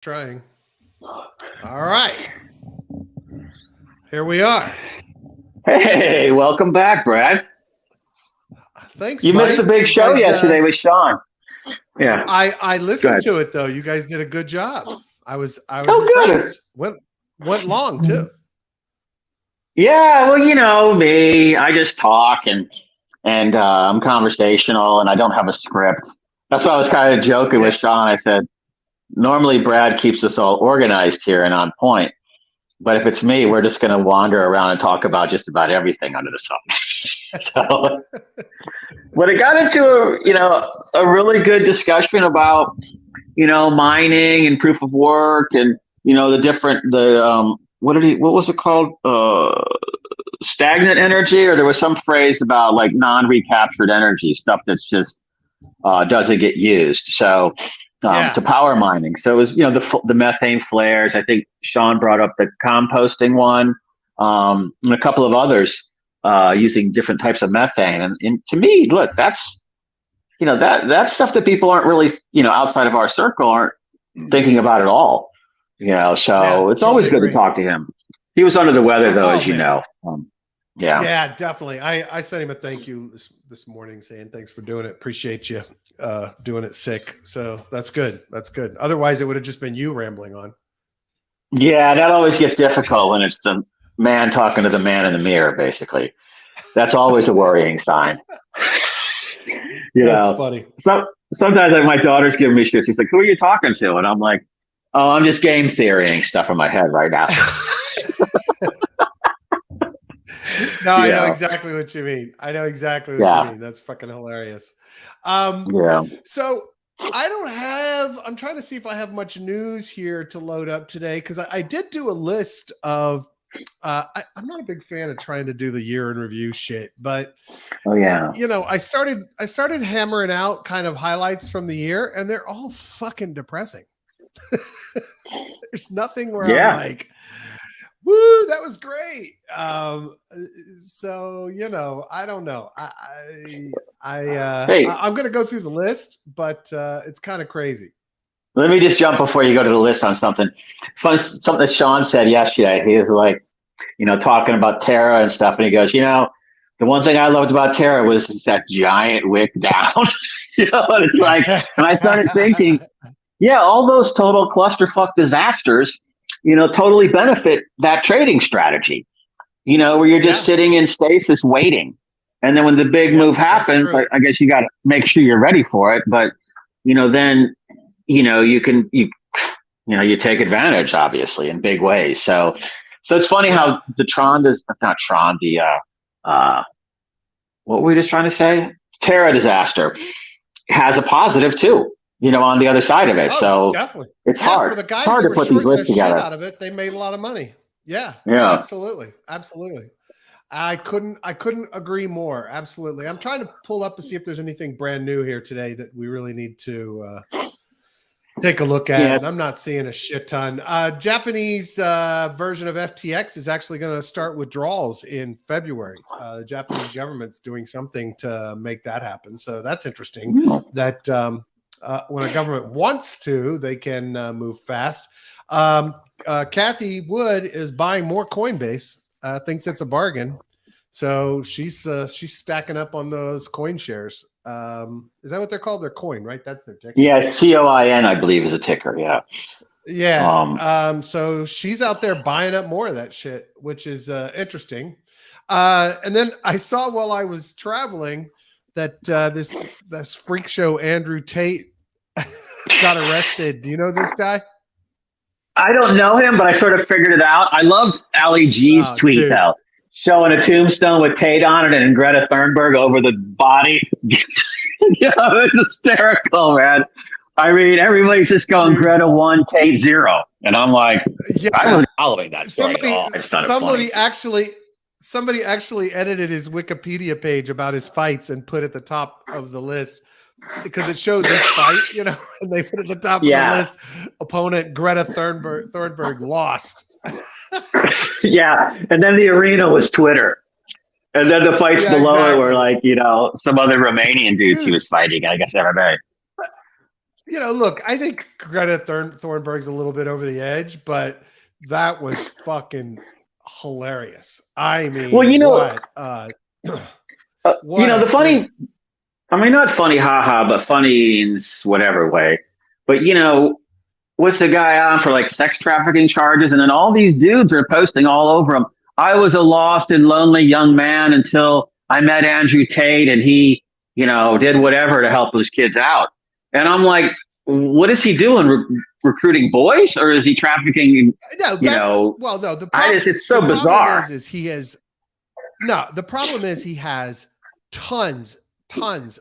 Trying. All right. Here we are. Hey, welcome back, Brad. Thanks, You buddy. missed the big show yesterday with Sean. Yeah. I listened to it though. You guys did a good job. I was impressed. Went long too. Yeah, well, you know me. I just talk and I'm conversational and I don't have a script. That's why I was kind of joking with Sean. I said, normally Brad keeps us all organized here and on point. But if it's me, we're just going to wander around and talk about just about everything under the sun. So, but it got into a really good discussion about mining and proof of work and what was it called, stagnant energy, or there was some phrase about like non-recaptured energy stuff that's just doesn't get used. So to power mining. So it was, the methane flares. I think Sean brought up the composting one, and a couple of others using different types of methane. And to me, look, that's, that's stuff that people aren't really, outside of our circle aren't thinking about at all. So it's always good to talk to him. He was under the weather though, as you know. Yeah, definitely. I sent him a thank you this morning saying thanks for doing it. Appreciate you doing it sick. So that's good. That's good. Otherwise, it would have just been you rambling on. Yeah, that always gets difficult when it's the man talking to the man in the mirror, basically. That's always a worrying sign. That's funny. Sometimes my daughter's giving me shit. She's like, who are you talking to? And I'm like, oh, I'm just game theorying stuff in my head right now. No, I know exactly what you mean. You mean. That's fucking hilarious. So I'm trying to see if I have much news here to load up today, because I did do a list of, I'm not a big fan of trying to do the year in review shit, but I started hammering out kind of highlights from the year, and they're all fucking depressing. There's nothing where I'm like, woo, that was great. So I don't know. I'm gonna go through the list, but it's kind of crazy. Let me just jump before you go to the list on something something that Sean said yesterday. He was like, talking about Terra and stuff, and he goes, the one thing I loved about Terra was that giant wick down. And it's like, and I started thinking, all those total clusterfuck disasters, totally benefit that trading strategy, where you're just sitting in stasis waiting. And then when the big move happens, I guess you got to make sure you're ready for it. But, then, you take advantage, obviously, in big ways. So it's funny how what were we just trying to say? Terra disaster has a positive too, on the other side of it. So definitely. It's hard. For the guys it's hard that to put these lists together. Out of it, they made a lot of money. Yeah. Absolutely. I couldn't agree more. Absolutely. I'm trying to pull up to see if there's anything brand new here today that we really need to take a look at. And I'm not seeing a shit ton. Japanese version of FTX is actually going to start withdrawals in February. The Japanese government's doing something to make that happen. So that's interesting. That when a government wants to, they can move fast. Kathy Wood is buying more Coinbase. Thinks it's a bargain, so she's stacking up on those coin shares. Is that what they're called? They're coin, right? That's their ticker. Yeah, COIN, I believe, is a ticker. So she's out there buying up more of that shit, which is interesting. And then I saw while I was traveling that this freak show Andrew Tate got arrested. Do you know this guy? I don't know him, but I sort of figured it out. I loved Ali G's tweet though, showing a tombstone with Tate on it and Greta Thunberg over the body. It was hysterical, man. I mean, everybody's just going Greta 1, Tate 0, and I'm like, I was following that story at all. Somebody actually edited his Wikipedia page about his fights and put at the top of the list, because it shows each fight, and they put at the top of the list, opponent Greta Thunberg lost. And then the arena was Twitter. And then the fights below it were like, some other Romanian dudes he was fighting, I guess, MMA. look, I think Greta Thunberg's a little bit over the edge, but that was fucking hilarious. I mean, well, what? The funny, I mean, not funny, haha, but funny in whatever way. But what's the guy on for like sex trafficking charges? And then all these dudes are posting all over him. I was a lost and lonely young man until I met Andrew Tate, and he, did whatever to help those kids out. And I'm like, what is he doing? Recruiting boys, or is he trafficking? No, no. It's so bizarre. The problem is he has tons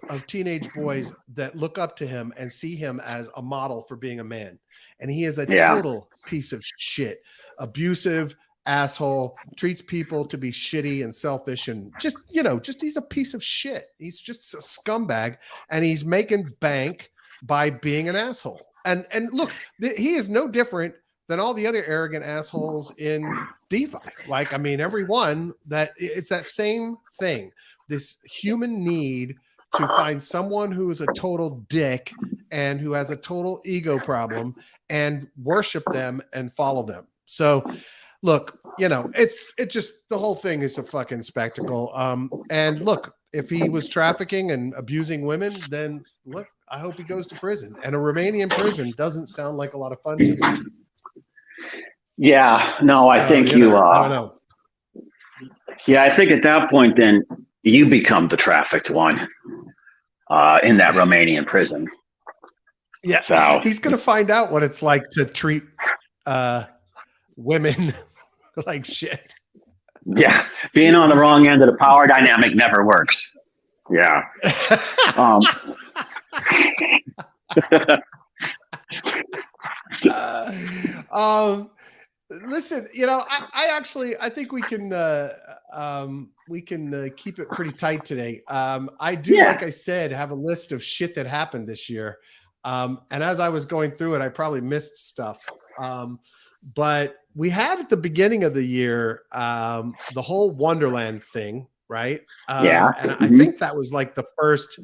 of teenage boys that look up to him and see him as a model for being a man. And he is a total piece of shit, abusive asshole, treats people to be shitty and selfish, and just he's a piece of shit. He's just a scumbag, and he's making bank by being an asshole. And look, he is no different than all the other arrogant assholes in DeFi. Like, I mean, everyone it's that same thing. This human need to find someone who is a total dick and who has a total ego problem and worship them and follow them. So look, it just, the whole thing is a fucking spectacle. And look, if he was trafficking and abusing women, then look, I hope he goes to prison. And a Romanian prison doesn't sound like a lot of fun to me. Yeah, no, I think I don't know. Yeah, I think at that point, then you become the trafficked one in that Romanian prison. Yeah, so he's going to find out what it's like to treat women like shit. Yeah, being on the wrong end of the power dynamic never works. Yeah. Listen, I think we can keep it pretty tight today. I do, like I said, have a list of shit that happened this year. And as I was going through it, I probably missed stuff. But we had at the beginning of the year, the whole Wonderland thing, right? And I think that was like the first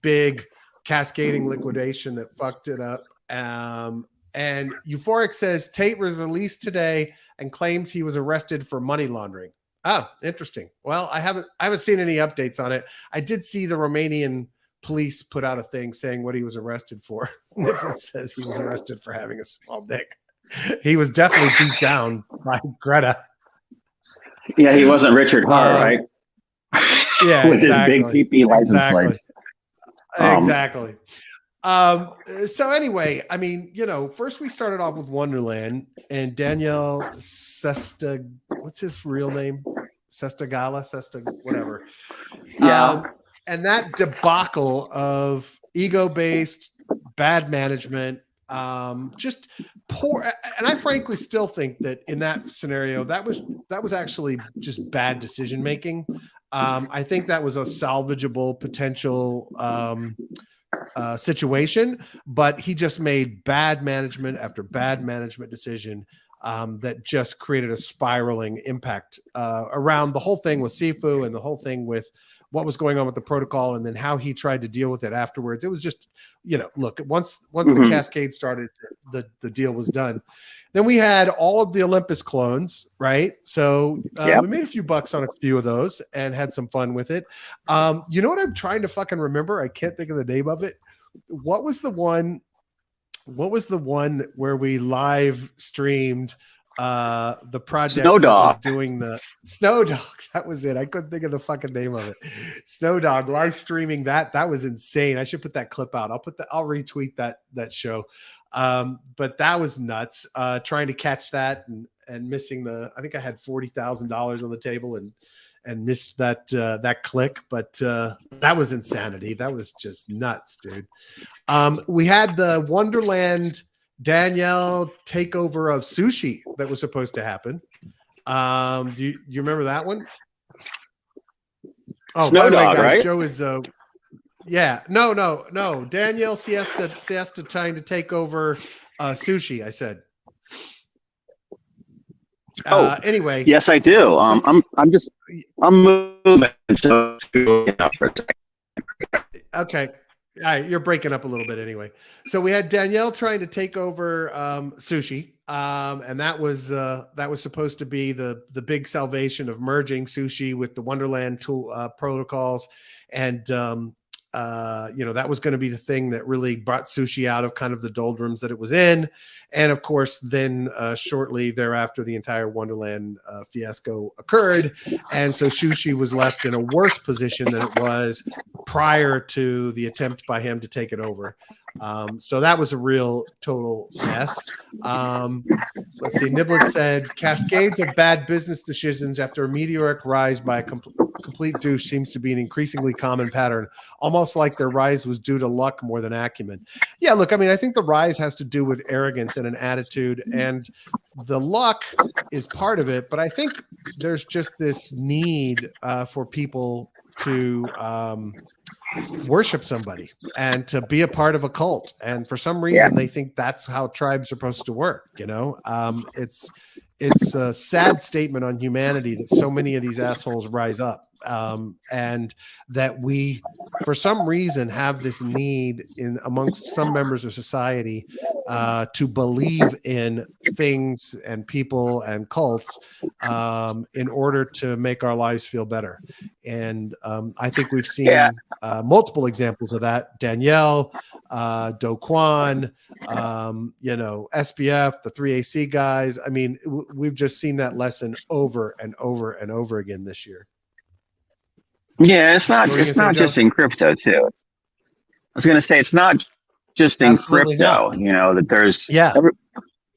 big cascading liquidation that fucked it up. And Euphoric says Tate was released today and claims he was arrested for money laundering. Oh, interesting. Well, I haven't seen any updates on it. I did see the Romanian police put out a thing saying what he was arrested for. It says he was arrested for having a small dick. He was definitely beat down by Greta. Yeah, he wasn't Richard Hart, right? Yeah, with exactly. his big PP license plate. Exactly. So anyway, I mean, first we started off with Wonderland and Danielle what's his real name? Whatever. Yeah. And that debacle of ego-based bad management, just poor. And I frankly still think that in that scenario, that was actually just bad decision making. I think that was a salvageable potential situation, but he just made bad management after bad management decision that just created a spiraling impact around the whole thing with Sifu and the whole thing with what was going on with the protocol, and then how he tried to deal with it afterwards. It was just, look, once the cascade started, the deal was done. Then we had all of the Olympus clones, right? So we made a few bucks on a few of those and had some fun with it. You know what I'm trying to fucking remember? I can't think of the name of it. What was the one where we live streamed the project that was doing the Snow Dog? That was it. I couldn't think of the fucking name of it. Snow Dog live streaming that was insane. I should put that clip out. I'll retweet that show. But that was nuts. Trying to catch that and missing I think I had $40,000 on the table and missed that click, but that was insanity. That was just nuts, dude. We had the Wonderland Danielle takeover of sushi that was supposed to happen. Do you remember that one? Oh, Snow by the way, Dog, guys, right? Joe is no. Danielle Siesta trying to take over sushi, I said. Anyway. Yes, I do. I'm moving. So okay. You're breaking up a little bit anyway. So we had Danielle trying to take over sushi, and that was supposed to be the big salvation of merging sushi with the Wonderland tool protocols, and that was going to be the thing that really brought sushi out of kind of the doldrums that it was in. And of course, then shortly thereafter, the entire Wonderland fiasco occurred. And so sushi was left in a worse position than it was prior to the attempt by him to take it over. So that was a real total mess. Let's see. Niblet said, cascades of bad business decisions after a meteoric rise by a complete douche seems to be an increasingly common pattern, almost like their rise was due to luck more than acumen. Yeah, look, I mean, I think the rise has to do with arrogance and an attitude, and the luck is part of it. But I think there's just this need for people to worship somebody and to be a part of a cult. And for some reason, they think that's how tribes are supposed to work. It's a sad statement on humanity that so many of these assholes rise up. And that we, for some reason, have this need in amongst some members of society to believe in things and people and cults in order to make our lives feel better. And I think we've seen multiple examples of that. Danielle, Do Kwon, SPF, the 3AC guys. I mean, we've just seen that lesson over and over and over again this year. Yeah, it's not just in crypto too. I was going to say it's not just in crypto. That there's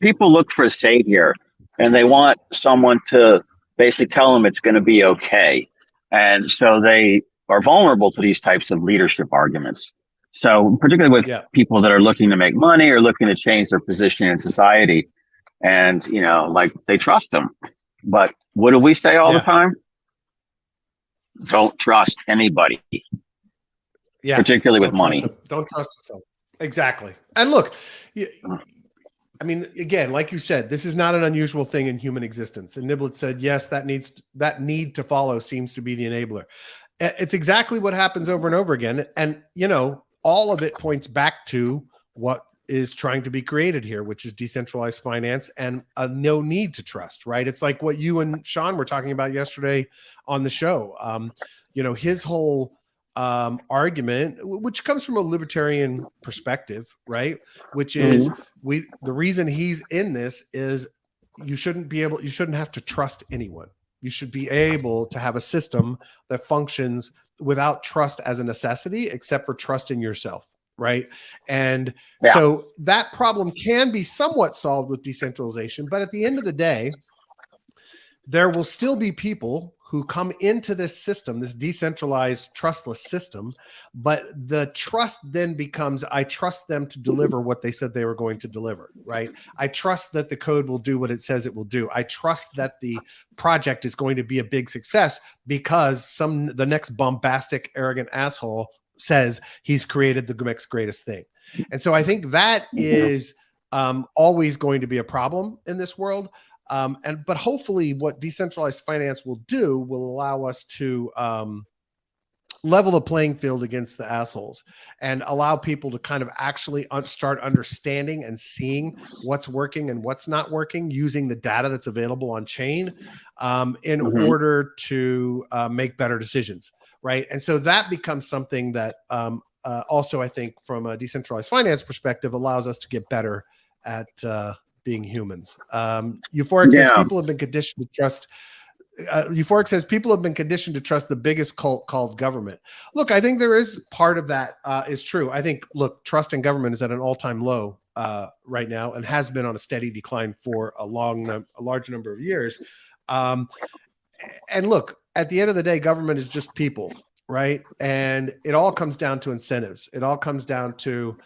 people look for a savior, and they want someone to basically tell them it's going to be okay, and so they are vulnerable to these types of leadership arguments. So particularly with people that are looking to make money or looking to change their position in society, and like they trust them. But what do we say all the time? Don't trust anybody. Yeah, particularly with money. Don't trust yourself. Exactly. And look, I mean, again, like you said, this is not an unusual thing in human existence. And Niblet said, yes, that need to follow seems to be the enabler. It's exactly what happens over and over again. And all of it points back to what is trying to be created here, which is decentralized finance and no need to trust, right? It's like what you and Sean were talking about yesterday on the show. His whole argument, which comes from a libertarian perspective, right? Which is the reason he's in this is you shouldn't have to trust anyone. You should be able to have a system that functions without trust as a necessity, except for trust in yourself. Right. And so that problem can be somewhat solved with decentralization. But at the end of the day, there will still be people who come into this system, this decentralized, trustless system. But the trust then becomes, I trust them to deliver what they said they were going to deliver. Right. I trust that the code will do what it says it will do. I trust that the project is going to be a big success because the next bombastic, arrogant asshole says he's created the next greatest thing. And so I think that is always going to be a problem in this world. But hopefully what decentralized finance will do will allow us to level the playing field against the assholes and allow people to kind of actually start understanding and seeing what's working and what's not working using the data that's available on chain in order to make better decisions. Right. And so that becomes something that also, I think, from a decentralized finance perspective, allows us to get better at being humans. Euphoric says people have been conditioned to trust. Euphoric says people have been conditioned to trust the biggest cult called government. Look, I think there is part of that is true. I think, look, trust in government is at an all-time low right now and has been on a steady decline for a large number of years. And look, at the end of the day, government is just people, right? And it all comes down to incentives. It all comes down to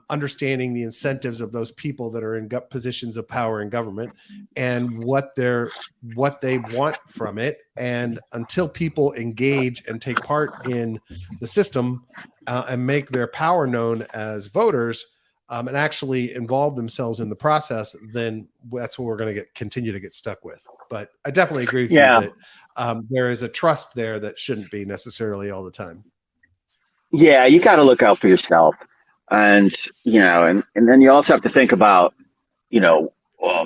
understanding the incentives of those people that are in positions of power in government and what they want from it. And until people engage and take part in the system and make their power known as voters and actually involve themselves in the process, then that's what we're going to continue to get stuck with. But I definitely agree with you that there is a trust there that shouldn't be necessarily all the time. Yeah, you got to look out for yourself, and and then you also have to think about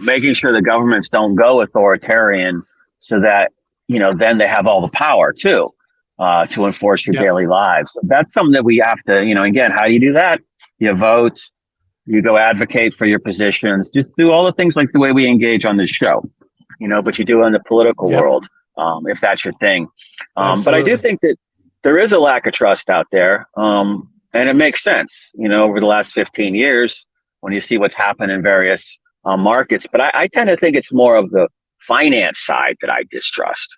making sure the governments don't go authoritarian, so that then they have all the power too, to enforce your Yep. daily lives. So that's something that we have to, again, how do you do that? You vote, you go advocate for your positions, just do all the things like the way we engage on this show, but you do it in the political Yep. world, if that's your thing. But I do Absolutely. think that there is a lack of trust out there. And it makes sense, over the last 15 years when you see what's happened in various markets. But I tend to think it's more of the finance side that I distrust.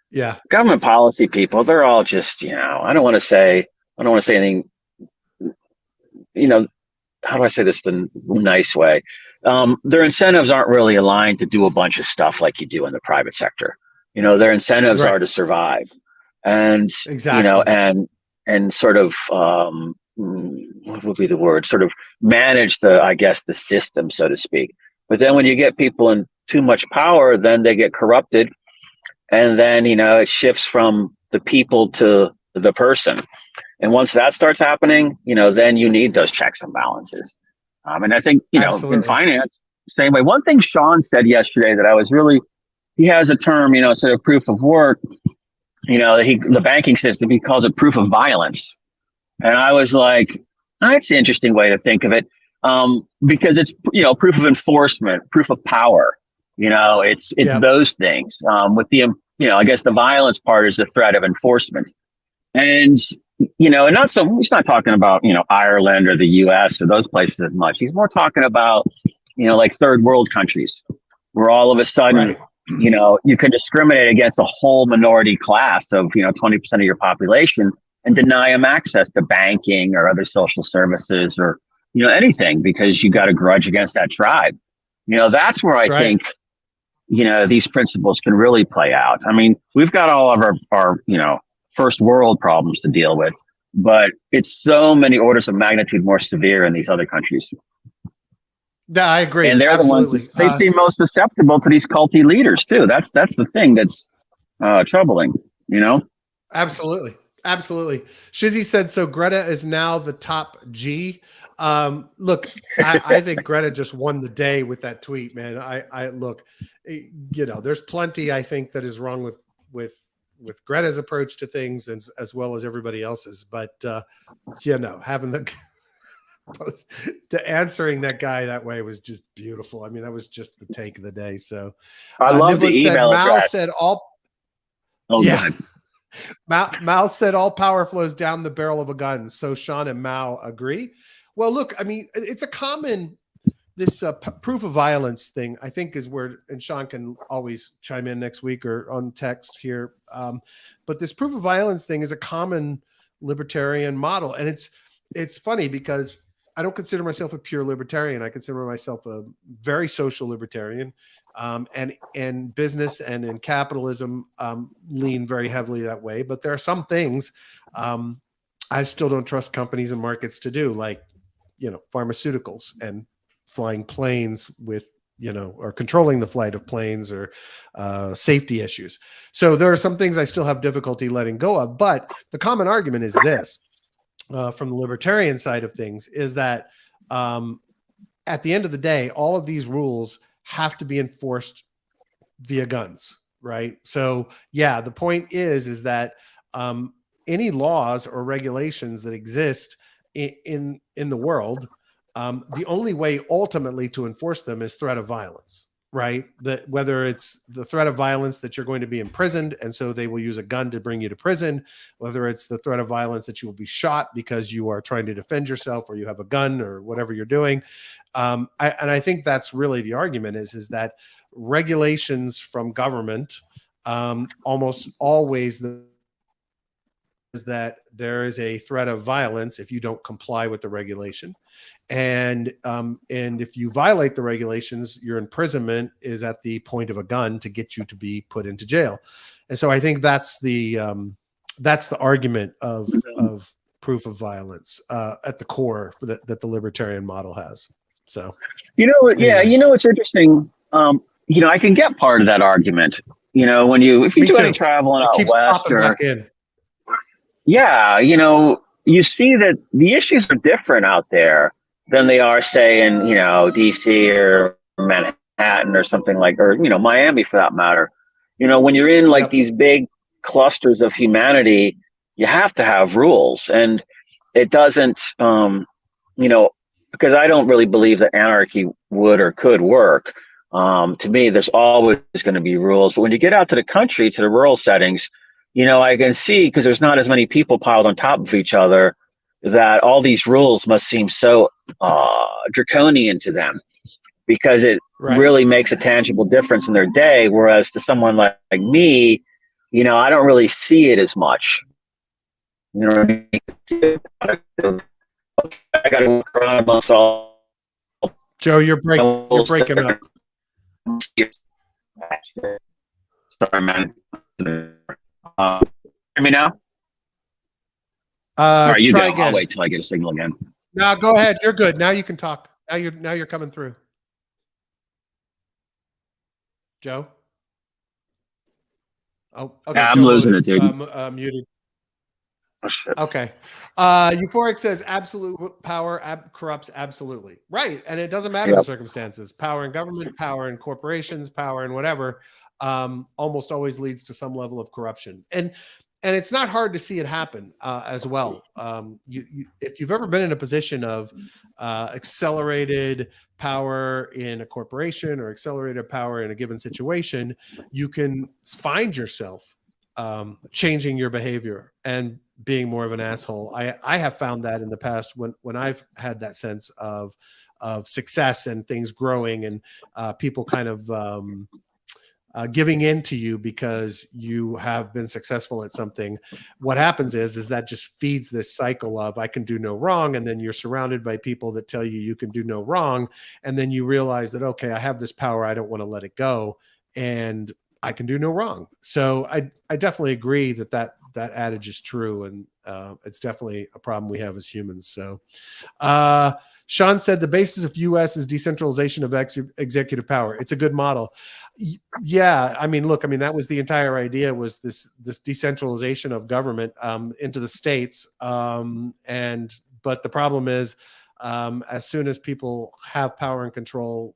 Yeah. Government policy people, they're all just, I don't want to say anything, you know, how do I say this the nice way? Their incentives aren't really aligned to do a bunch of stuff like you do in the private sector. Their incentives are Right. to survive, and Exactly. and sort of what would be the word? Sort of manage I guess, the system, so to speak. But then when you get people in too much power, then they get corrupted, and then it shifts from the people to the person. And once that starts happening, then you need those checks and balances. And I think, in Absolutely. finance, same way. One thing Sean said yesterday that I was really, he has a term, instead of proof of work, the banking system, he calls it proof of violence. And I was like, that's an interesting way to think of it. Because it's, proof of enforcement, proof of power, it's Yep. those things. With the, I guess the violence part is the threat of enforcement. And and not so he's not talking about, Ireland or the US or those places as much. He's more talking about, like third world countries where all of a sudden, Right. you can discriminate against a whole minority class of, 20% of your population and deny them access to banking or other social services or, anything because you got a grudge against that tribe. That's where That's I right. think, these principles can really play out. I mean, we've got all of our first world problems to deal with, but it's so many orders of magnitude more severe in these other countries. Yeah, I agree. And they're the ones that Absolutely. they seem most susceptible to these culty leaders too. That's the thing that's troubling, Absolutely. Absolutely. Shizzy said, so Greta is now the top G. Look, I think Greta just won the day with that tweet, man. I look, there's plenty I think that is wrong with with Greta's approach to things as well as everybody else's. But having the post to answering that guy that way was just beautiful. I mean, that was just the take of the day. So I love Niblet the said, email Mal address. said all Oh, yeah. God. Mal said all power flows down the barrel of a gun. So Sean and Mal agree. Well, look, I mean, it's a common this proof of violence thing. I think is where, and Sean can always chime in next week or on text here. But this proof of violence thing is a common libertarian model, and it's funny because I don't consider myself a pure libertarian. I consider myself a very social libertarian. And business and in capitalism lean very heavily that way. But there are some things I still don't trust companies and markets to do, like pharmaceuticals and flying planes with or controlling the flight of planes or safety issues. So there are some things I still have difficulty letting go of. But the common argument is this from the libertarian side of things is that at the end of the day, all of these rules have to be enforced via guns, right? So yeah, the point is that any laws or regulations that exist in the world, the only way ultimately to enforce them is threat of violence, right? That whether it's the threat of violence that you're going to be imprisoned and so they will use a gun to bring you to prison, whether it's the threat of violence that you will be shot because you are trying to defend yourself or you have a gun or whatever you're doing. I think that's really the argument is that regulations from government almost always is that there is a threat of violence if you don't comply with the regulation. And if you violate the regulations, your imprisonment is at the point of a gun to get you to be put into jail. And so I think that's the argument of proof of violence at the core that the libertarian model has. So, anyway. It's interesting. I can get part of that argument. If you Me do any too. traveling It out keeps west popping or back in. Yeah, you see that the issues are different out there than they are, say, in, DC or Manhattan or something like, or, Miami for that matter. When you're in like Yep. these big clusters of humanity, you have to have rules. And it doesn't, because I don't really believe that anarchy would or could work. To me, there's always going to be rules. But when you get out to the country, to the rural settings, I can see, because there's not as many people piled on top of each other, that all these rules must seem so draconian to them, because it Right. really makes a tangible difference in their day. Whereas to someone like me, I don't really see it as much. You know what I mean? I got to work around amongst all. Joe, you're breaking up. Sorry, man. Hear me now? All right, you Try go. again. I'll wait till I get a signal again. No, go ahead. You're good. Now you can talk. Now you're coming through. Joe? Oh, okay. Yeah, I'm Joe losing it, dude. muted. Oh, shit. Okay. Euphoric says absolute power corrupts absolutely. Right. And it doesn't matter the circumstances. Power in government, power in corporations, power in whatever, almost always leads to some level of corruption. And it's not hard to see it happen as well. If you've ever been in a position of accelerated power in a corporation or accelerated power in a given situation, you can find yourself changing your behavior and being more of an asshole. I have found that in the past when I've had that sense of success and things growing and people kind of giving in to you because you have been successful at something. What happens is that just feeds this cycle of I can do no wrong. And then you're surrounded by people that tell you can do no wrong. And then you realize that, okay, I have this power. I don't want to let it go. And I can do no wrong. So I definitely agree that adage is true. And it's definitely a problem we have as humans. So Sean said the basis of U.S. is decentralization of executive power. It's a good model. Yeah, look, that was the entire idea, was this decentralization of government into the states. But the problem is, as soon as people have power and control,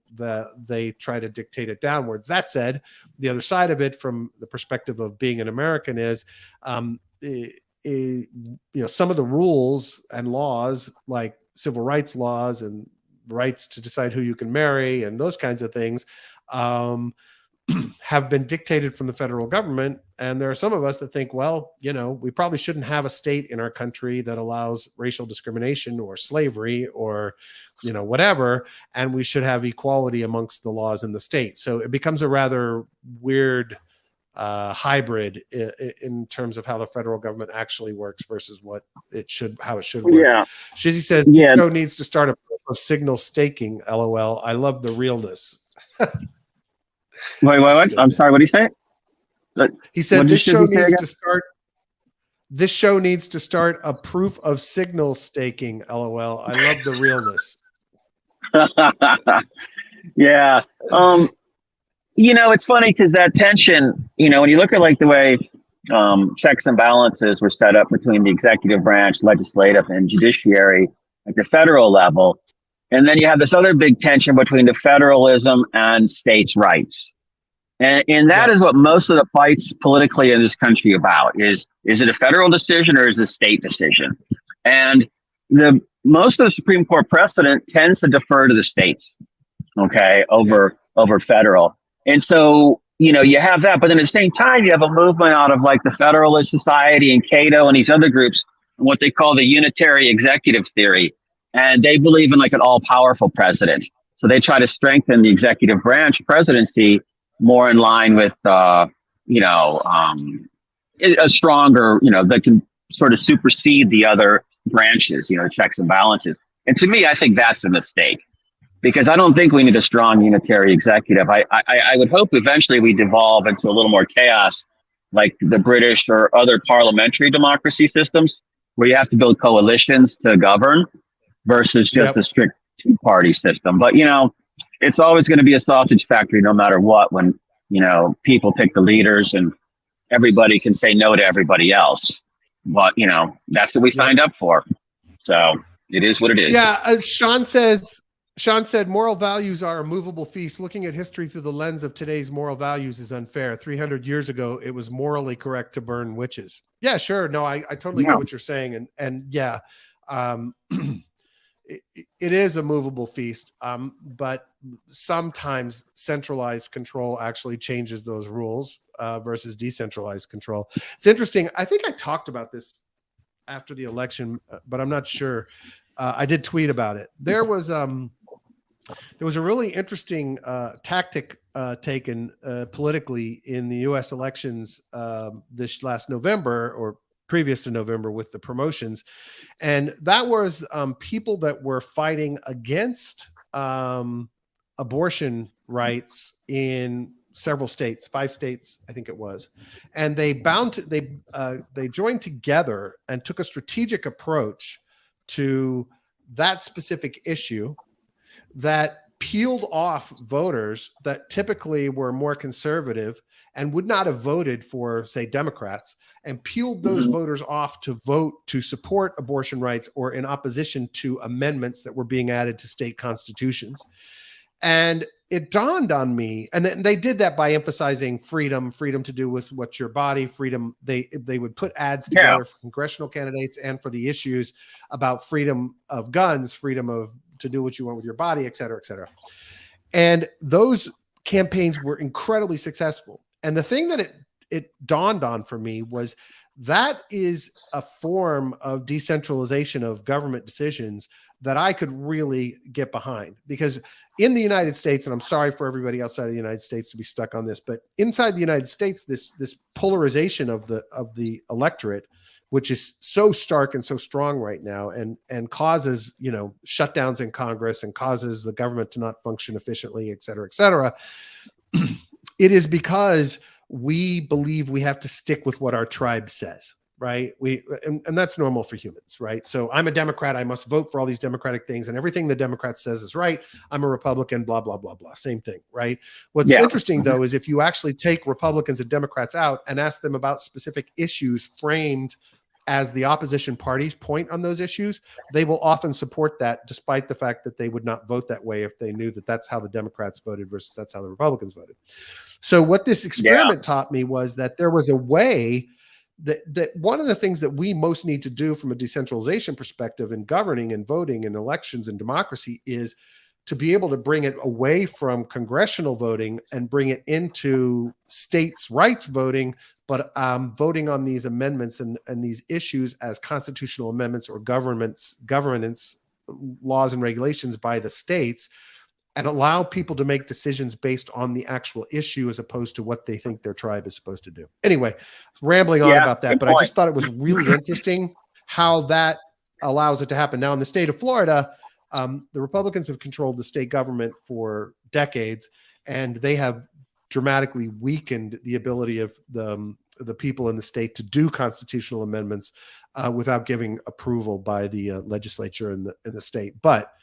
they try to dictate it downwards. That said, the other side of it, from the perspective of being an American, is some of the rules and laws, like civil rights laws and rights to decide who you can marry and those kinds of things, have been dictated from the federal government. And there are some of us that think, well, we probably shouldn't have a state in our country that allows racial discrimination or slavery or, whatever. And we should have equality amongst the laws in the state. So it becomes a rather weird hybrid in terms of how the federal government actually works versus how it should work. Yeah. Shizzy says, Joe needs to start a proof of signal staking. LOL. I love the realness. Wait, what? I'm sorry. What did he say? He said this show needs to start a proof of signal staking. LOL. I love the realness. Yeah. It's funny because that tension, when you look at like the way checks and balances were set up between the executive branch, legislative, and judiciary at the federal level, and then you have this other big tension between the federalism and states' rights. And that is what most of the fights politically in this country about is it a federal decision or is it a state decision? And most of the Supreme Court precedent tends to defer to the states, over federal. And so, you have that, but then at the same time, you have a movement out of like the Federalist Society and Cato and these other groups, what they call the unitary executive theory. And they believe in like an all-powerful president. So they try to strengthen the executive branch presidency more in line with, a stronger, that can sort of supersede the other branches, checks and balances. And to me, I think that's a mistake, because I don't think we need a strong unitary executive. I would hope eventually we devolve into a little more chaos, like the British or other parliamentary democracy systems, where you have to build coalitions to govern versus just a strict two-party system. But, it's always going to be a sausage factory no matter what, when, people pick the leaders and everybody can say no to everybody else. but that's what we signed up for. So it is what it is. Yeah. Sean said moral values are a movable feast. Looking at history through the lens of today's moral values is unfair. 300 years ago, it was morally correct to burn witches. Yeah, sure. No, I totally get what you're saying. And yeah, it is a movable feast. But sometimes centralized control actually changes those rules versus decentralized control. It's interesting. I think I talked about this after the election, but I'm not sure. I did tweet about it. There was a really interesting tactic taken politically in the U.S. elections this last November, or previous to November, with the promotions, and that was people that were fighting against abortion rights in several states, 5 states, I think it was, and they joined together and took a strategic approach to that specific issue that peeled off voters that typically were more conservative and would not have voted for, say, Democrats, and peeled those voters off to vote to support abortion rights or in opposition to amendments that were being added to state constitutions. And it dawned on me, and they did that by emphasizing freedom to do with what's your body, freedom. They would put ads together for congressional candidates and for the issues about freedom of guns, freedom to do what you want with your body, et cetera, et cetera. And those campaigns were incredibly successful. And the thing that it dawned on for me was that is a form of decentralization of government decisions that I could really get behind, because in the United States, and I'm sorry for everybody outside of the United States to be stuck on this, but inside the United States, this polarization of the electorate, which is so stark and so strong right now, and causes shutdowns in Congress and causes the government to not function efficiently, et cetera, et cetera. It is because we believe we have to stick with what our tribe says. Right. And that's normal for humans. Right. So I'm a Democrat. I must vote for all these Democratic things, and everything the Democrat says is right. I'm a Republican, blah, blah, blah, blah. Same thing. Right. What's interesting, though, is if you actually take Republicans and Democrats out and ask them about specific issues framed as the opposition party's point on those issues, they will often support that, despite the fact that they would not vote that way if they knew that that's how the Democrats voted versus that's how the Republicans voted. So what this experiment taught me was that there was a way that one of the things that we most need to do from a decentralization perspective in governing and voting and elections and democracy is to be able to bring it away from congressional voting and bring it into states' rights voting, but voting on these amendments and these issues as constitutional amendments or governance laws and regulations by the states, and allow people to make decisions based on the actual issue as opposed to what they think their tribe is supposed to do. Anyway, rambling on about that, but I just thought it was really interesting how that allows it to happen. Now, in the state of Florida, the Republicans have controlled the state government for decades, and they have dramatically weakened the ability of the people in the state to do constitutional amendments without giving approval by the legislature in the state. But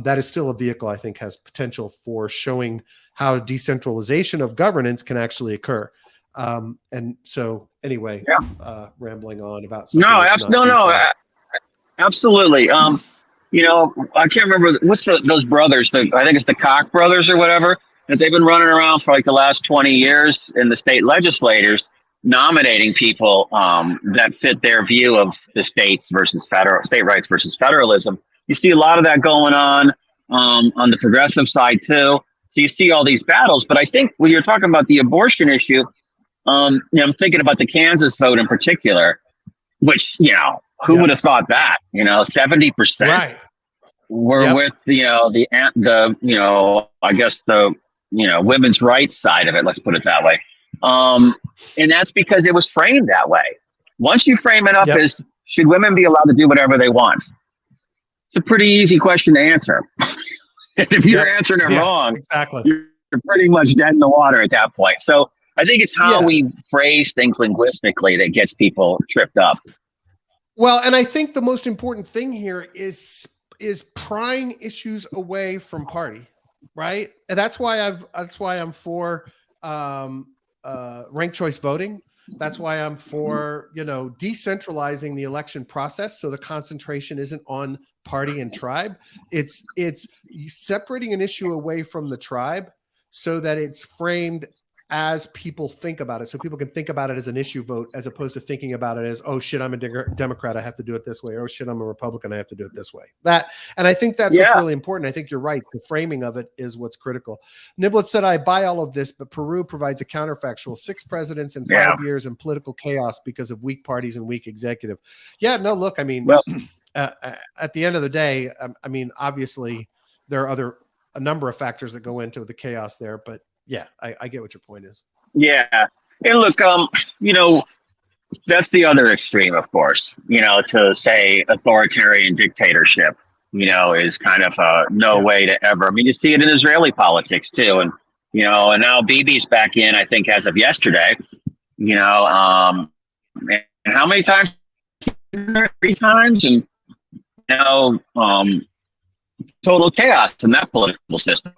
that is still a vehicle I think has potential for showing how decentralization of governance can actually occur. And so anyway, rambling on about something. Absolutely. I can't remember what's those brothers. I think it's the Koch brothers or whatever, that they've been running around for like the last 20 years in the state legislators, nominating people that fit their view of the state rights versus federalism. You see a lot of that going on the progressive side too. So you see all these battles. But I think when you're talking about the abortion issue, I'm thinking about the Kansas vote in particular, which, who would have thought that, 70% were with, I guess the women's rights side of it. Let's put it that way. And that's because it was framed that way. Once you frame it up as, should women be allowed to do whatever they want? It's a pretty easy question to answer. And if you're answering it wrong, you're pretty much dead in the water at that point. So I think it's how we phrase things linguistically that gets people tripped up. Well, and I think the most important thing here is prying issues away from party, right? And that's why I'm for ranked choice voting, That's why I'm for, decentralizing the election process so the concentration isn't on party and tribe. It's separating an issue away from the tribe so that it's framed as people think about it. So people can think about it as an issue vote as opposed to thinking about it as, oh shit, I'm a Democrat, I have to do it this way. Or, oh shit, I'm a Republican, I have to do it this way. And I think that's what's really important. I think you're right. The framing of it is what's critical. Niblet said, I buy all of this, but Peru provides a counterfactual: 6 presidents in 5 years and political chaos because of weak parties and weak executive. Yeah, no, look, I mean, at the end of the day, I mean, obviously there are a number of factors that go into the chaos there, but yeah, I get what your point is. Yeah. And look, that's the other extreme, of course, to say authoritarian dictatorship, is kind of no way to ever. I mean, you see it in Israeli politics too. And, and now Bibi's back in, I think, as of yesterday, and how many times? 3 times. And total chaos in that political system.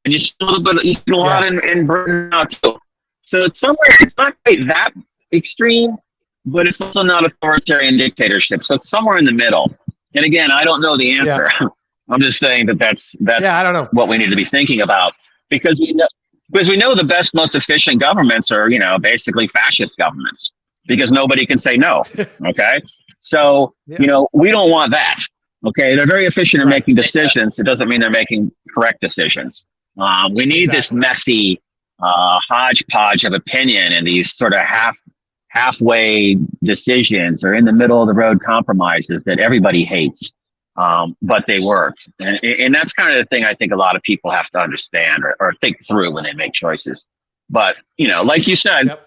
And you see a little bit, you see a lot in Britain now too. So it's not quite that extreme, but it's also not authoritarian dictatorship. So it's somewhere in the middle. And again, I don't know the answer. Yeah. I'm just saying that's I don't know what we need to be thinking about, because we know the best, most efficient governments are, basically fascist governments, because nobody can say no. Okay. So, we don't want that. Okay. They're very efficient in making decisions. It doesn't mean they're making correct decisions. We need this messy hodgepodge of opinion and these sort of halfway decisions or in the middle of the road compromises that everybody hates, but they work. And that's kind of the thing I think a lot of people have to understand or think through when they make choices. But, like you said,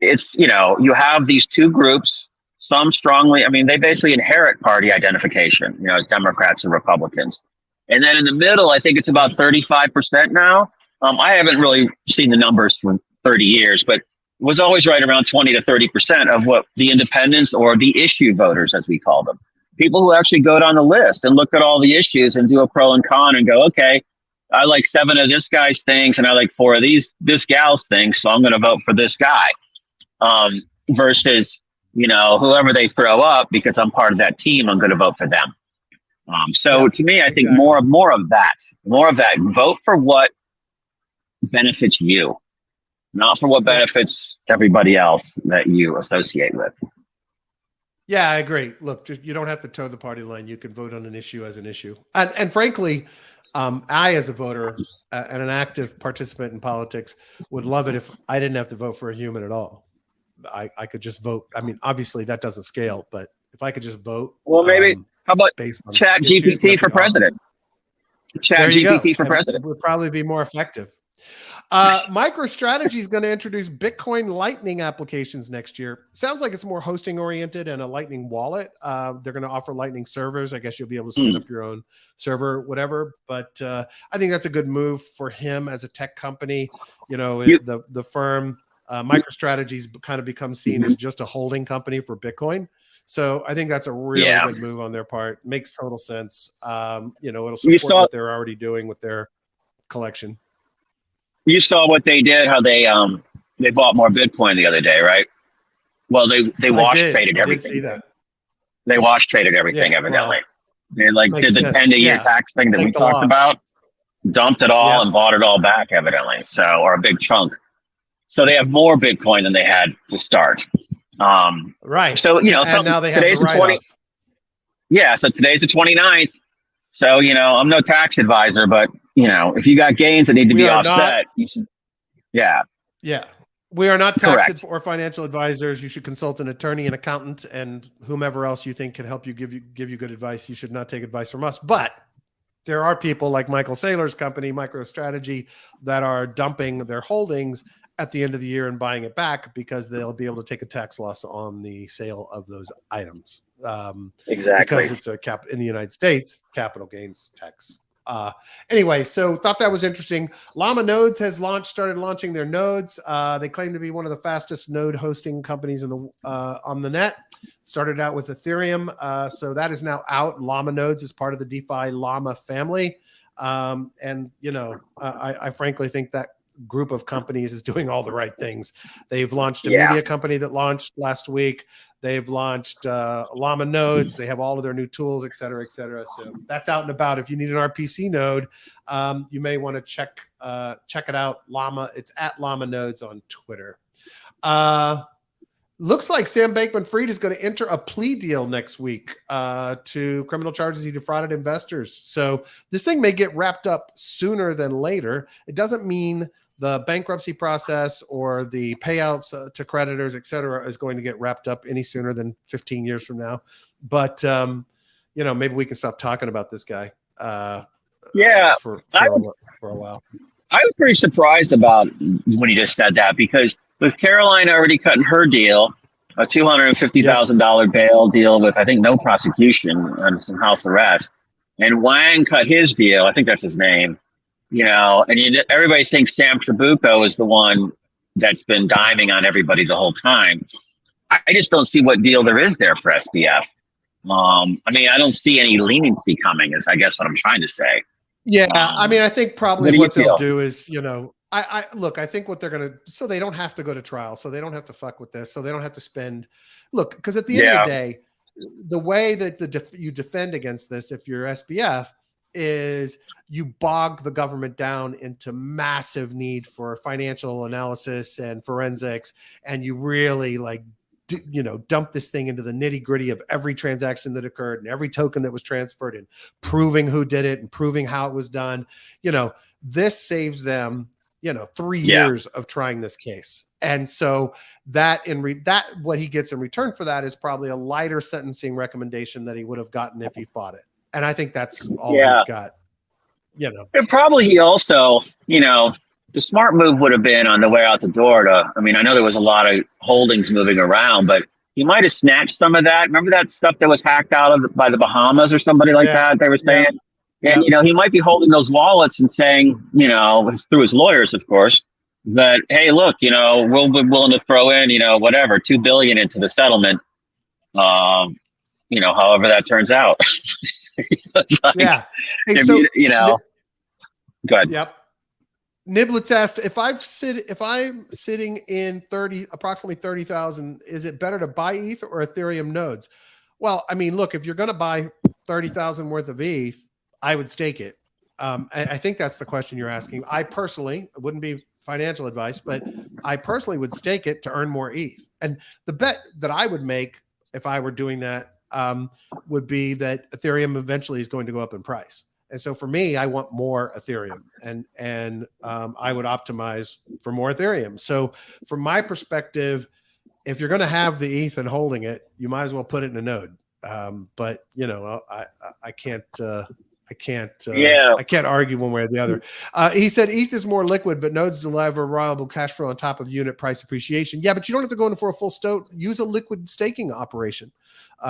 it's, you have these 2 groups, some strongly, I mean, they basically inherit party identification, as Democrats and Republicans. And then in the middle, I think it's about 35% now. I haven't really seen the numbers for 30 years, but it was always right around 20 to 30% of what the independents or the issue voters, as we call them, people who actually go down the list and look at all the issues and do a pro and con and go, okay, I like 7 of this guy's things and I like 4 of this gal's things, so I'm going to vote for this guy, versus, whoever they throw up because I'm part of that team, I'm going to vote for them. To me, I think more of that. Vote for what benefits you, not for what benefits everybody else that you associate with. Yeah, I agree. Look, you don't have to toe the party line. You can vote on an issue as an issue. And frankly, I, as a voter and an active participant in politics, would love it if I didn't have to vote for a human at all. I could just vote. I mean, obviously that doesn't scale, but if I could just vote. Well, maybe. How about Chat GPT for president? Chat GPT for president would probably be more effective. MicroStrategy is going to introduce Bitcoin Lightning applications next year. Sounds like it's more hosting oriented and a Lightning wallet. They're going to offer Lightning servers. I guess you'll be able to spin up your own server, whatever. But I think that's a good move for him as a tech company. The firm MicroStrategy's kind of become seen as just a holding company for Bitcoin. So I think that's a really good move on their part. Makes total sense. It'll support what they're already doing with their collection. You saw what they did, how they bought more Bitcoin the other day, right? Well, they wash traded everything. See that. They wash traded everything, evidently. They did the 10-year tax thing that we talked about, dumped it all and bought it all back, evidently. So, or a big chunk. So they have more Bitcoin than they had to start. Right. So, and now they have today's the write-off. So today's the 29th. So, I'm no tax advisor, but, if you got gains that need to be offset, you should. Yeah. Yeah. We are not tax or financial advisors. You should consult an attorney, an accountant, and whomever else you think can help you give you good advice. You should not take advice from us. But there are people like Michael Saylor's company, MicroStrategy, that are dumping their holdings at the end of the year and buying it back because they'll be able to take a tax loss on the sale of those items. Exactly. Because it's in the United States, capital gains tax. Anyway, so thought that was interesting. Llama Nodes has started launching their nodes. They claim to be one of the fastest node hosting companies on the net. Started out with Ethereum. So that is now out. Llama Nodes is part of the DeFi Llama family. I frankly think that group of companies is doing all the right things. They've launched a media company that launched last week. They've launched Llama nodes. They have all of their new tools, et cetera, et cetera. So that's out and about. If you need an RPC node, you may want to check it out. Llama, it's at Llama Nodes on Twitter. Looks like Sam Bankman-Fried is going to enter a plea deal next week to criminal charges he defrauded investors. So this thing may get wrapped up sooner than later. It doesn't mean the bankruptcy process or the payouts to creditors, et cetera, is going to get wrapped up any sooner than 15 years from now. But, maybe we can stop talking about this guy for a while. I was pretty surprised about when you just said that, because with Caroline already cutting her deal, a $250,000 bail deal with, I think, no prosecution and some house arrest, and Wang cut his deal, I think that's his name, and everybody thinks Sam Trabucco is the one that's been diming on everybody the whole time. I just don't see what deal there is there for SBF. I don't see any leniency coming, is I guess what I'm trying to say. Yeah, I think probably what they'll do is, I think what they're going to, so they don't have to go to trial, so they don't have to fuck with this, so they don't have to spend, because at the end of the day, the way that you defend against this, if you're SBF, is you bog the government down into massive need for financial analysis and forensics, and you really dump this thing into the nitty gritty of every transaction that occurred and every token that was transferred and proving who did it and proving how it was done. This saves them 3 years of trying this case. And so what he gets in return for that is probably a lighter sentencing recommendation that he would have gotten if he fought it. And I think that's all he's got, And probably he also, the smart move would have been on the way out the door I know there was a lot of holdings moving around, but he might have snatched some of that. Remember that stuff that was hacked out by the Bahamas or somebody like that, they were saying? And, he might be holding those wallets and saying, through his lawyers, of course, that, hey, look, we'll be willing to throw in, whatever, $2 billion into the settlement, however that turns out. Hey, go ahead. Yep. Niblets asked, if I'm sitting in approximately 30,000, is it better to buy ETH or Ethereum nodes? Well, look, if you're going to buy 30,000 worth of ETH, I would stake it. I think that's the question you're asking. I personally, it wouldn't be financial advice, but I personally would stake it to earn more ETH. And the bet that I would make if I were doing that would be that Ethereum eventually is going to go up in price. And so for me, I want more Ethereum, and I would optimize for more Ethereum. So from my perspective, if you're going to have the ETH and holding it, you might as well put it in a node. But I can't argue one way or the other. He said ETH is more liquid, but nodes deliver reliable cash flow on top of unit price appreciation. Yeah, but you don't have to go in for a full stoat. Use a liquid staking operation.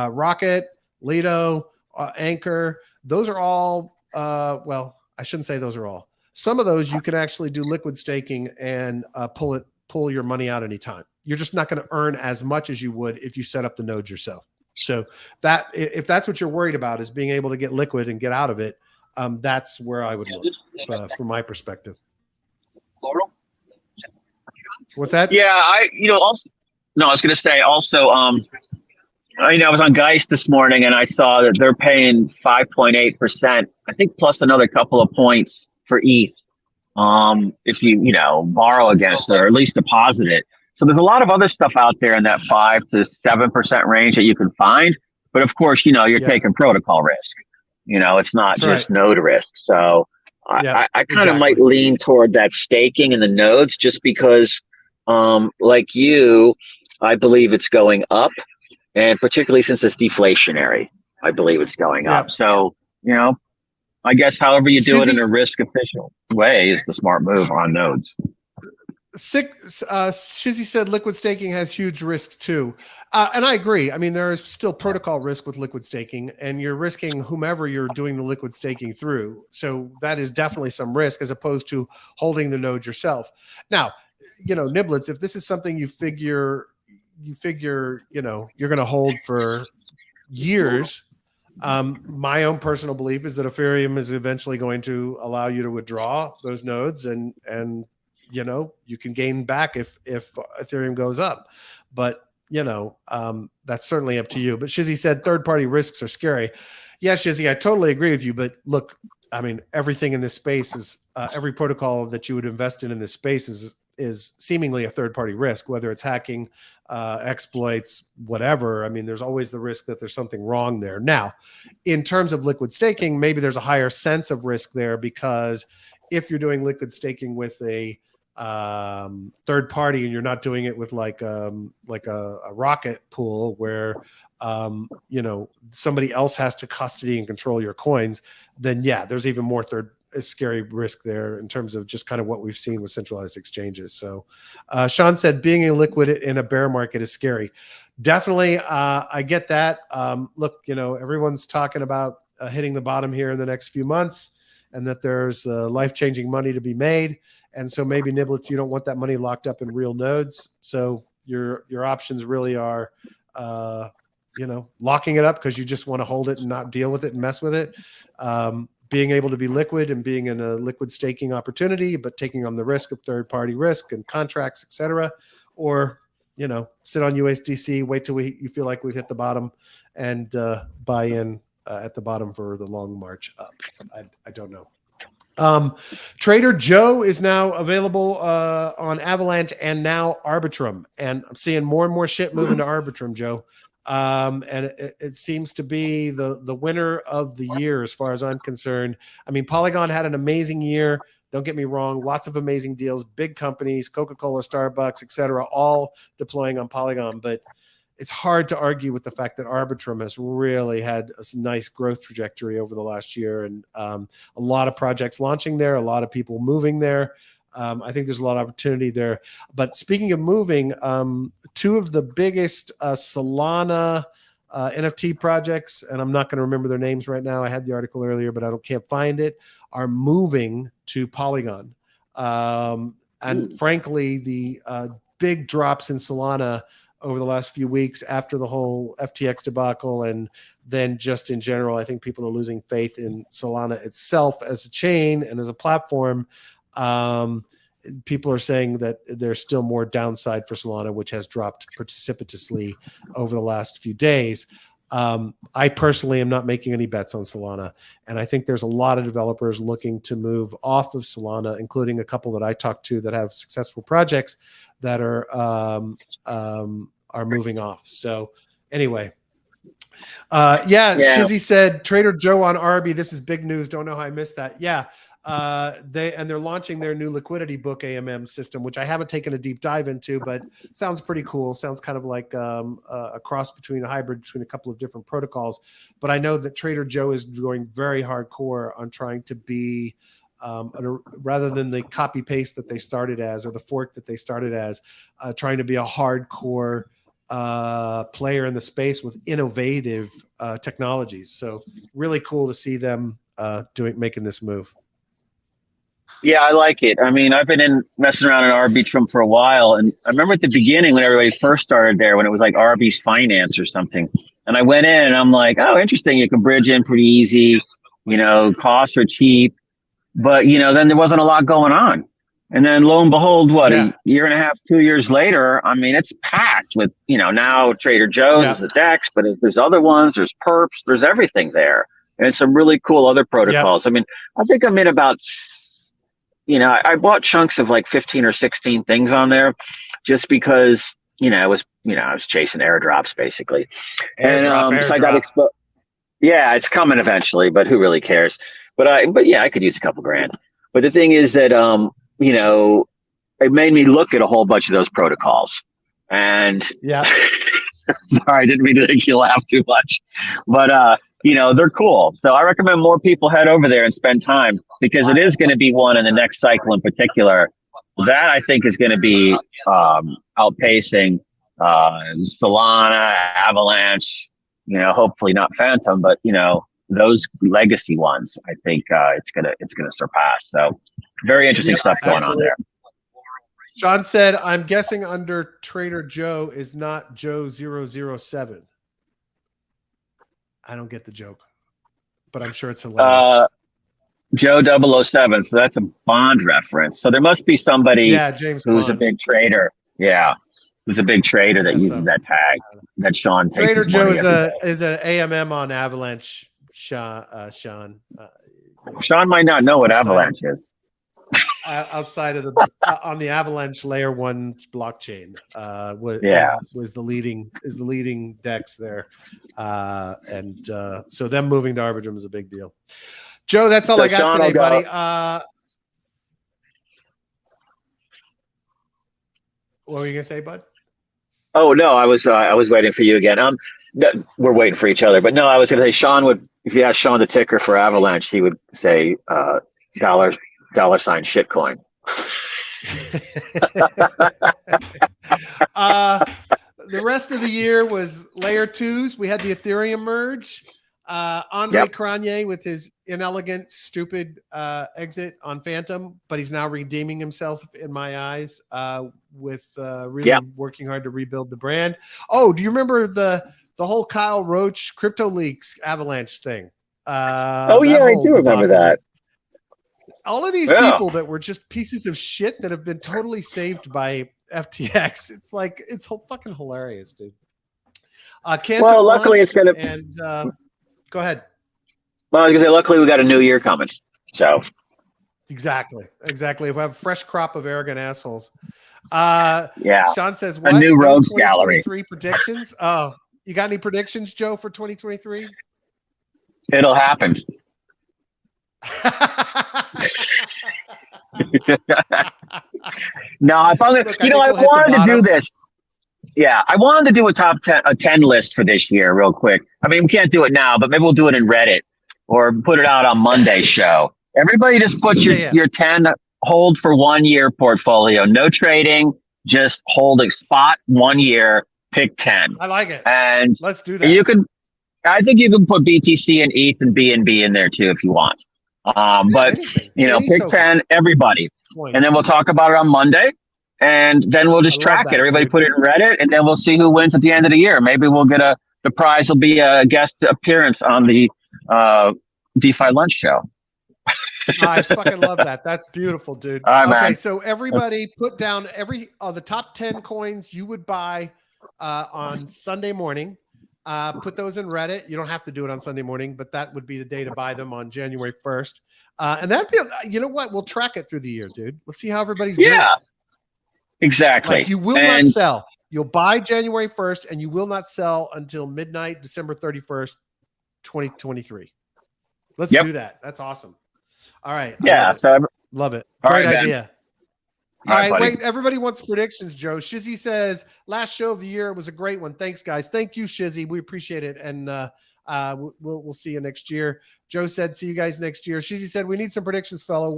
Rocket, Lido, Anchor, those are all, I shouldn't say those are all. Some of those you can actually do liquid staking and pull your money out anytime. You're just not going to earn as much as you would if you set up the nodes yourself. So that if that's what you're worried about is being able to get liquid and get out of it, that's where I would look from my perspective. What's that? Yeah, I was going to say also, I was on Geist this morning and I saw that they're paying 5.8%, I think, plus another couple of points for ETH. If you borrow against it or at least deposit it. So there's a lot of other stuff out there in that 5 to 7% range that you can find. But of course, you're taking protocol risk. It's not just node risk. So I kind of might lean toward that staking in the nodes just because, like you, I believe it's going up. And particularly since it's deflationary, I believe it's going up. So, I guess however you do it in a risk efficient way is the smart move on nodes. Shizzy said liquid staking has huge risks too. And I agree. There is still protocol risk with liquid staking, and you're risking whomever you're doing the liquid staking through. So that is definitely some risk as opposed to holding the node yourself. Now, Niblets, if this is something you figure, you're going to hold for years. My own personal belief is that Ethereum is eventually going to allow you to withdraw those nodes and you know, you can gain back if Ethereum goes up. But, you know, that's certainly up to you. But Shizzy said third-party risks are scary. Yeah, Shizzy, I totally agree with you. But look, I mean, everything in this space is every protocol that you would invest in this space is seemingly a third-party risk, whether it's hacking, exploits, whatever. I mean, there's always the risk that there's something wrong there. Now, in terms of liquid staking, maybe there's a higher sense of risk there, because if you're doing liquid staking with a third party and you're not doing it with like a rocket pool where you know, somebody else has to custody and control your coins, then yeah, there's even more scary risk there in terms of just kind of what we've seen with centralized exchanges. So Sean said being illiquid in a bear market is scary. Definitely. I get that. Look, you know, everyone's talking about hitting the bottom here in the next few months, and that there's life-changing money to be made. And so maybe Niblets, you don't want that money locked up in real nodes. So your options really are, you know, locking it up because you just want to hold it and not deal with it and mess with it. Being able to be liquid and being in a liquid staking opportunity, but taking on the risk of third-party risk and contracts, et cetera. Or, you know, sit on USDC, wait till you feel like we've hit the bottom, and buy in at the bottom for the long march up. I don't know. Trader Joe is now available on Avalanche and now Arbitrum. And I'm seeing more and more shit moving to Arbitrum, Joe. And it seems to be the winner of the year as far as I'm concerned. I mean, Polygon had an amazing year. Don't get me wrong. Lots of amazing deals, big companies, Coca-Cola, Starbucks, et cetera, all deploying on Polygon. But it's hard to argue with the fact that Arbitrum has really had a nice growth trajectory over the last year. And a lot of projects launching there, a lot of people moving there. I think there's a lot of opportunity there. But speaking of moving, two of the biggest Solana NFT projects, and I'm not going to remember their names right now. I had the article earlier, but can't find it, are moving to Polygon. And frankly, the big drops in Solana over the last few weeks after the whole FTX debacle, and then just in general, I think people are losing faith in Solana itself as a chain and as a platform. People are saying that there's still more downside for Solana, which has dropped precipitously over the last few days. I personally am not making any bets on Solana, and I think there's a lot of developers looking to move off of Solana, including a couple that I talked to that have successful projects that are moving off. So anyway, Shizzy said Trader Joe on Arby. This is big news. Don't know how I missed that. Yeah. They're launching their new liquidity book AMM system, which I haven't taken a deep dive into, but sounds pretty cool. Sounds kind of like a cross between a hybrid between a couple of different protocols. But I know that Trader Joe is going very hardcore on trying to be rather than the copy paste that they started as, or the fork that they started as, trying to be a hardcore player in the space with innovative technologies. So really cool to see them making this move. Yeah, I like it. I mean, I've been messing around in Arbitrum for a while, and I remember at the beginning when everybody first started there, when it was like Arby's Finance or something, and I went in and I'm like, oh, interesting. You can bridge in pretty easy, you know, costs are cheap, but you know, then there wasn't a lot going on. And then lo and behold, a year and a half, 2 years later, I mean, it's packed with, you know, now Trader Joe's is the DEX, but there's other ones, there's perps, there's everything there. And some really cool other protocols. I mean, I think I'm in about, you know, I bought chunks of like 15 or 16 things on there just because, I was chasing airdrops basically. Airdrop. So I got exposed. Yeah, it's coming eventually, but who really cares? But yeah, I could use a couple grand. But the thing is that, it made me look at a whole bunch of those protocols. And sorry, I didn't mean to make you laugh too much, but, they're cool. So I recommend more people head over there and spend time, because it is going to be one in the next cycle in particular that I think is going to be outpacing Solana, Avalanche, hopefully not Phantom, but, those legacy ones. I think it's gonna surpass. So very interesting stuff going on there. Sean said, I'm guessing under Trader Joe is not Joe 007. I don't get the joke, but I'm sure it's hilarious. Joe 007. So that's a Bond reference. So there must be somebody James who's Bond. a big trader. Yeah. Who's a big trader that uses that tag that Sean takes. Trader Joe is an AMM on Avalanche, Sean. Sean might not know what Avalanche is. Outside of the on the Avalanche layer 1 blockchain was the leading DEX there, and so them moving to Arbitrum is a big deal. Joe, that's all I got today, buddy. What were you gonna say, bud? Oh no, I was waiting for you again. We're waiting for each other, but no, I was gonna say Sean would, if you asked Sean the ticker for Avalanche, he would say $sign shitcoin. The rest of the year was layer 2s. We had the Ethereum merge. Andre Cronje with his inelegant, stupid exit on Phantom, but he's now redeeming himself in my eyes with really working hard to rebuild the brand. Oh, do you remember the whole Kyle Roach Crypto Leaks Avalanche thing? I do remember that. All of these people that were just pieces of shit that have been totally saved by FTX. It's like, it's fucking hilarious, dude. Well, luckily it's going to... And go ahead. Well, I was going to say, luckily we got a new year coming. So... Exactly. If we have a fresh crop of arrogant assholes. Sean says, what? A new rogues gallery. Predictions? Oh, you got any predictions, Joe, for 2023? It'll happen. No, if I'm gonna, I wanted to do this. Yeah, I wanted to do a 10 list for this year, real quick. I mean, we can't do it now, but maybe we'll do it in Reddit or put it out on Monday's show. Everybody just put your 10 hold for 1 year portfolio, no trading, just holding spot 1 year, pick 10. I like it. And let's do that. I think you can put BTC and ETH and BNB in there too if you want. But pick 10, everybody, and then we'll talk about it on Monday, and then we'll just track it. Everybody put it in Reddit, and then we'll see who wins at the end of the year. Maybe we'll get the prize will be a guest appearance on the DeFi Lunch show. I fucking love that. That's beautiful, dude. All right, man. So everybody put down the top 10 coins you would buy on Sunday morning. Put those in Reddit. You don't have to do it on Sunday morning, but that would be the day to buy them on January 1st. And that'd be, you know what? We'll track it through the year, dude. Let's see how everybody's doing. Yeah, exactly. Like, you will not sell. You'll buy January 1st, and you will not sell until midnight, December 31st, 2023. Let's do that. That's awesome. All right. Yeah. Love it. Great idea. All right, buddy. wait. Everybody wants predictions, Joe. Shizzy says, last show of the year was a great one. Thanks, guys. Thank you, Shizzy. We appreciate it. And we'll see you next year. Joe said, see you guys next year. Shizzy said, we need some predictions, fellow.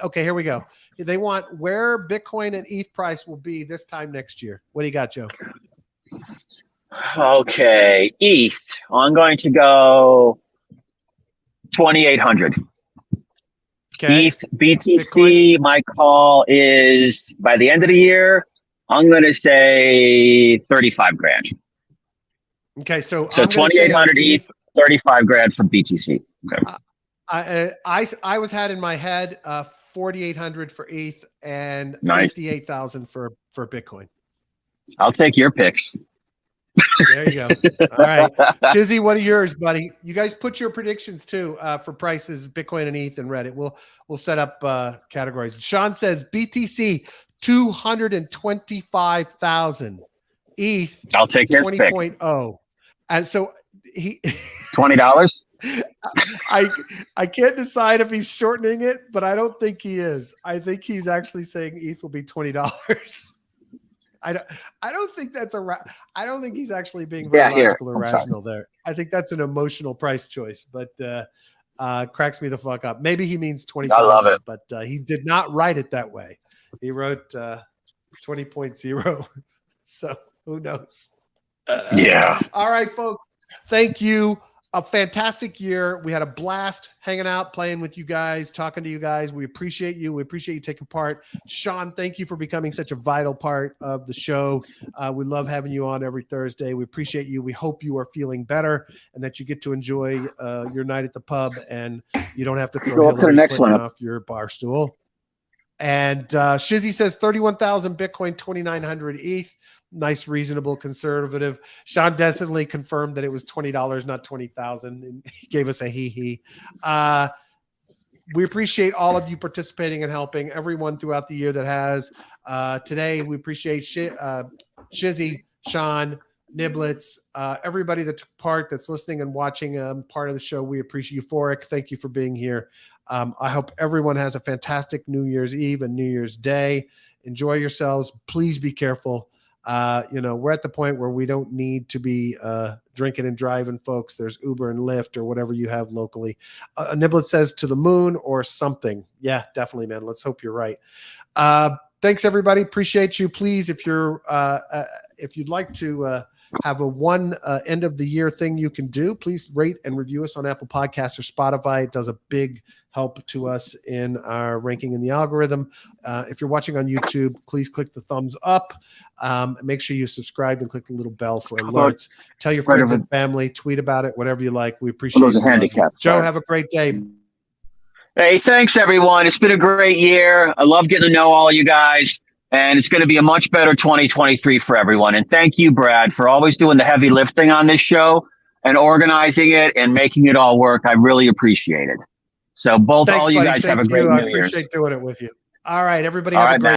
Okay, here we go. They want where Bitcoin and ETH price will be this time next year. What do you got, Joe? Okay. ETH. I'm going to go 2,800. Okay. ETH, BTC, Bitcoin. My call is by the end of the year, I'm going to say 35 grand. Okay. So 2,800 ETH, 35 grand for BTC. Okay. I was in my head 4,800 for ETH and 58,000 for Bitcoin. I'll take your picks. There you go. All right. Chizzy, what are yours, buddy? You guys put your predictions too for prices, Bitcoin and ETH and Reddit. We'll set up categories. Sean says BTC 225,000. ETH I'll take his 20.0. And so he $20. I can't decide if he's shortening it, but I don't think he is. I think he's actually saying ETH will be $20. I don't think that's I don't think he's actually being very logical or rational there. I think that's an emotional price choice, but cracks me the fuck up. Maybe he means 20,000. I love it, but he did not write it that way. He wrote 20.0. So who knows? Yeah. All right, folks. Thank you. a fantastic year. We had a blast hanging out, playing with you guys, talking to you guys. We appreciate you. We appreciate you taking part. Sean, thank you for becoming such a vital part of the show. We love having you on every Thursday. We appreciate you. We hope you are feeling better and that you get to enjoy your night at the pub and you don't have to throw Hillary Clinton off your bar stool. And Shizzy says 31,000 Bitcoin, 2,900 ETH. Nice, reasonable, conservative. Sean definitely confirmed that it was $20, not 20,000. And he gave us a hee. We appreciate all of you participating and helping, everyone throughout the year that has. Today, we appreciate Shizzy, Sean, Niblets, everybody that took part, that's listening and watching part of the show. We appreciate Euphoric. Thank you for being here. I hope everyone has a fantastic New Year's Eve and New Year's Day. Enjoy yourselves. Please be careful. We're at the point where we don't need to be drinking and driving, folks. There's Uber and Lyft or whatever you have locally. Niblet says to the moon or something. Yeah, definitely, man. Let's hope you're right. Thanks, everybody. Appreciate you. Please, if you'd like to have a one end of the year thing you can do, please rate and review us on Apple Podcasts or Spotify. It does a big help to us in our ranking in the algorithm. If you're watching on YouTube, please click the thumbs up. Make sure you subscribe and click the little bell for alerts. Tell your friends and family, tweet about it, whatever you like. We appreciate it. Joe, have a great day. Hey, thanks, everyone. It's been a great year. I love getting to know all of you guys. And it's going to be a much better 2023 for everyone. And thank you, Brad, for always doing the heavy lifting on this show and organizing it and making it all work. I really appreciate it. So all you guys have a great New Year. I appreciate doing it with you. All right, everybody have a great